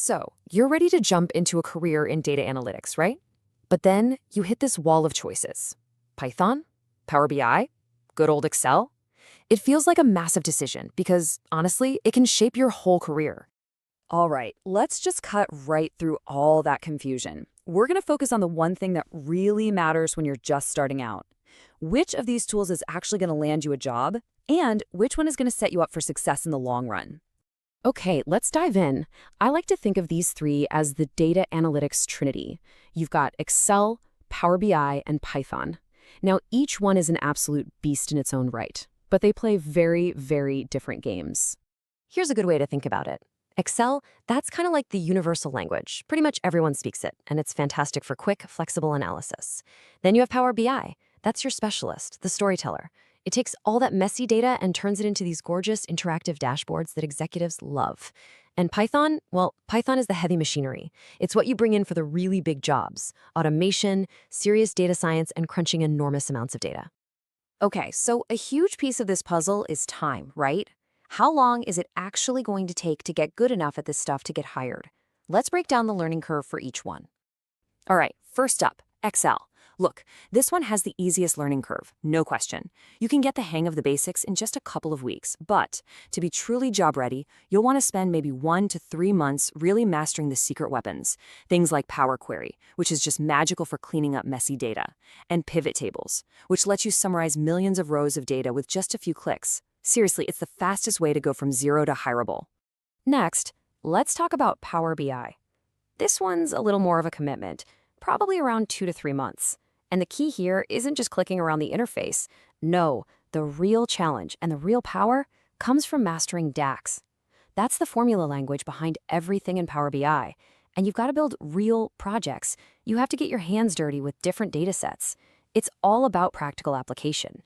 So, you're ready to jump into a career in data analytics, right? But then you hit this wall of choices. Python? Power BI? Good old Excel? It feels like a massive decision because, honestly, it can shape your whole career. All right, let's just cut right through all that confusion. We're going to focus on the one thing that really matters when you're just starting out. Which of these tools is actually going to land you a job, and which one is going to set you up for success in the long run? Okay, let's dive in. I like to think of these three as the data analytics trinity. You've got Excel, Power BI, and Python. Now, each one is an absolute beast in its own right, but they play very, very different games. Here's a good way to think about it. Excel, that's kind of like the universal language. Pretty much everyone speaks it, and it's fantastic for quick, flexible analysis. Then you have Power BI. That's your specialist, the storyteller. It takes all that messy data and turns it into these gorgeous interactive dashboards that executives love. And Python, well, Python is the heavy machinery. It's what you bring in for the really big jobs: automation, serious data science, and crunching enormous amounts of data. Okay, so a huge piece of this puzzle is time, right? How long is it actually going to take to get good enough at this stuff to get hired? Let's break down the learning curve for each one. All right, first up, Excel. Look, this one has the easiest learning curve, no question. You can get the hang of the basics in just a couple of weeks, but to be truly job ready, you'll want to spend maybe 1 to 3 months really mastering the secret weapons. Things like Power Query, which is just magical for cleaning up messy data, and pivot tables, which lets you summarize millions of rows of data with just a few clicks. Seriously, it's the fastest way to go from zero to hireable. Next, let's talk about Power BI. This one's a little more of a commitment, probably around 2 to 3 months. And the key here isn't just clicking around the interface. No, the real challenge and the real power comes from mastering DAX. That's the formula language behind everything in Power BI. And you've got to build real projects. You have to get your hands dirty with different data sets. It's all about practical application.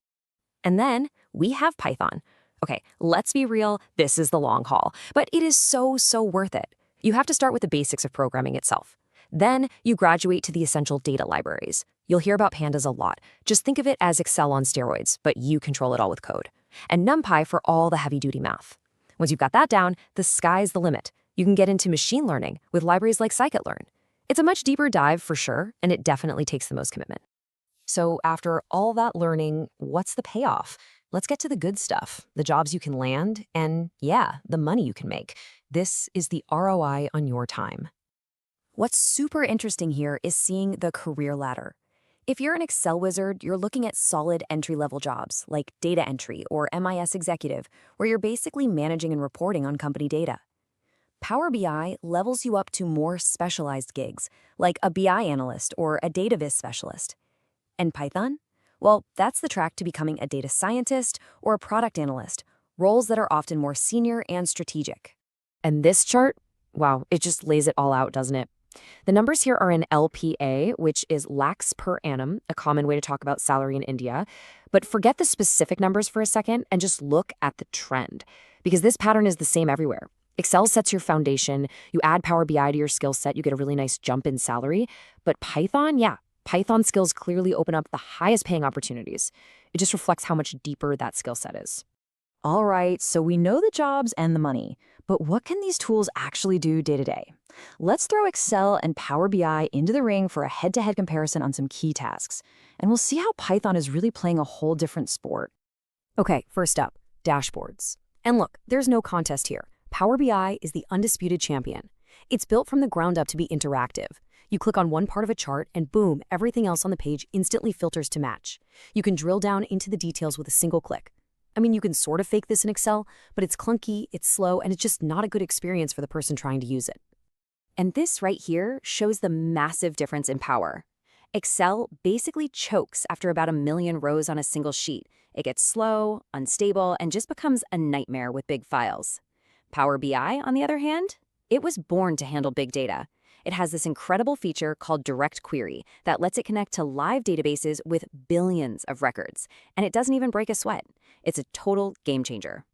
And then we have Python. Okay, let's be real, this is the long haul, but it is so worth it. You have to start with the basics of programming itself. Then you graduate to the essential data libraries. You'll hear about pandas a lot. Just think of it as Excel on steroids, but you control it all with code. And NumPy for all the heavy-duty math. Once you've got that down, the sky's the limit. You can get into machine learning with libraries like scikit-learn. It's a much deeper dive for sure, and it definitely takes the most commitment. So after all that learning, what's the payoff? Let's get to the good stuff, the jobs you can land, and yeah, the money you can make. This is the ROI on your time. What's super interesting here is seeing the career ladder. If you're an Excel wizard, you're looking at solid entry-level jobs like data entry or MIS executive, where you're basically managing and reporting on company data. Power BI levels you up to more specialized gigs, like a BI analyst or a data viz specialist. And Python? Well, that's the track to becoming a data scientist or a product analyst, roles that are often more senior and strategic. And this chart, wow, it just lays it all out, doesn't it? The numbers here are in LPA, which is lakhs per annum, a common way to talk about salary in India. But forget the specific numbers for a second and just look at the trend, because this pattern is the same everywhere. Excel sets your foundation. You add Power BI to your skill set, you get a really nice jump in salary. But Python, yeah, Python skills clearly open up the highest paying opportunities. It just reflects how much deeper that skill set is. All right, so we know the jobs and the money, but what can these tools actually do day to day? Let's throw Excel and Power BI into the ring for a head-to-head comparison on some key tasks, and we'll see how Python is really playing a whole different sport. Okay, first up, dashboards. And look, there's no contest here. Power BI is the undisputed champion. It's built from the ground up to be interactive. You click on one part of a chart and boom, everything else on the page instantly filters to match. You can drill down into the details with a single click. I mean, you can sort of fake this in Excel, but it's clunky, it's slow, and it's just not a good experience for the person trying to use it. And this right here shows the massive difference in power. Excel basically chokes after about 1 million rows on a single sheet. It gets slow, unstable, and just becomes a nightmare with big files. Power BI, on the other hand, it was born to handle big data. It has this incredible feature called Direct Query that lets it connect to live databases with billions of records, and it doesn't even break a sweat. It's a total game changer.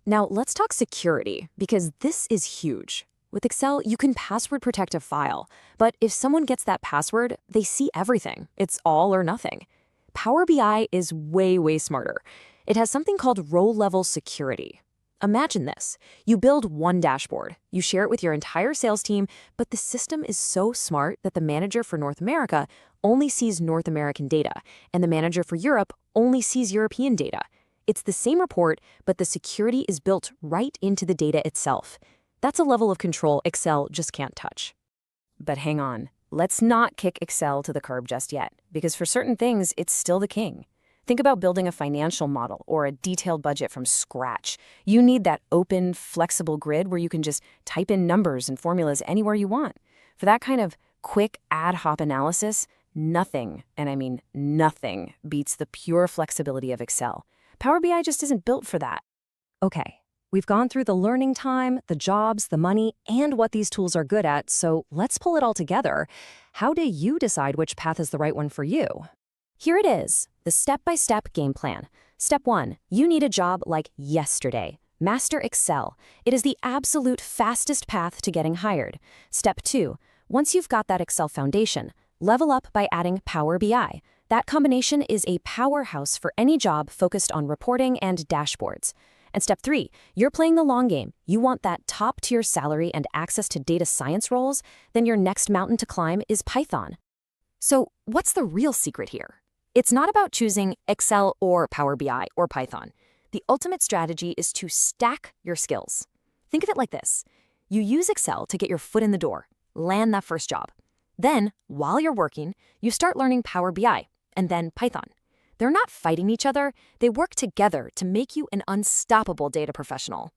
Now, let's talk security, because this is huge. With Excel, you can password protect a file, but if someone gets that password, they see everything. It's all or nothing. Power BI is way smarter. It has something called row-level security. Imagine this. You build one dashboard, you share it with your entire sales team, but the system is so smart that the manager for North America only sees North American data, and the manager for Europe only sees European data. It's the same report, but the security is built right into the data itself. That's a level of control Excel just can't touch. But hang on, let's not kick Excel to the curb just yet, because for certain things, it's still the king. Think about building a financial model or a detailed budget from scratch. You need that open, flexible grid where you can just type in numbers and formulas anywhere you want. For that kind of quick ad hoc analysis, nothing, and I mean nothing, beats the pure flexibility of Excel. Power BI just isn't built for that. Okay, we've gone through the learning time, the jobs, the money, and what these tools are good at, so let's pull it all together. How do you decide which path is the right one for you? Here it is, the step-by-step game plan. Step 1, you need a job like yesterday. Master Excel. It is the absolute fastest path to getting hired. Step 2, once you've got that Excel foundation, level up by adding Power BI. That combination is a powerhouse for any job focused on reporting and dashboards. And step 3, you're playing the long game. You want that top-tier salary and access to data science roles? Then your next mountain to climb is Python. So what's the real secret here? It's not about choosing Excel or Power BI or Python. The ultimate strategy is to stack your skills. Think of it like this. You use Excel to get your foot in the door, land that first job. Then, while you're working, you start learning Power BI and then Python. They're not fighting each other. They work together to make you an unstoppable data professional.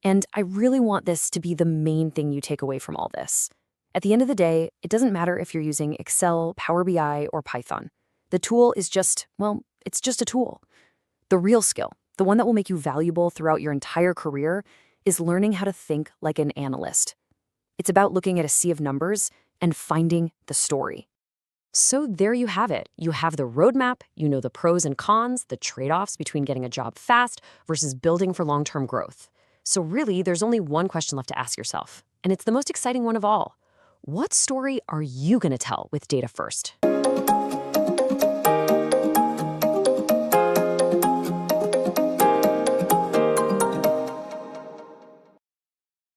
And I really want this to be the main thing you take away from all this. At the end of the day, it doesn't matter if you're using Excel, Power BI, or Python. The tool is just, well, it's just a tool. The real skill, the one that will make you valuable throughout your entire career, is learning how to think like an analyst. It's about looking at a sea of numbers and finding the story. So there you have it. You have the roadmap, you know the pros and cons, the trade-offs between getting a job fast versus building for long-term growth. So really, there's only one question left to ask yourself, and it's the most exciting one of all. What story are you going to tell with data first?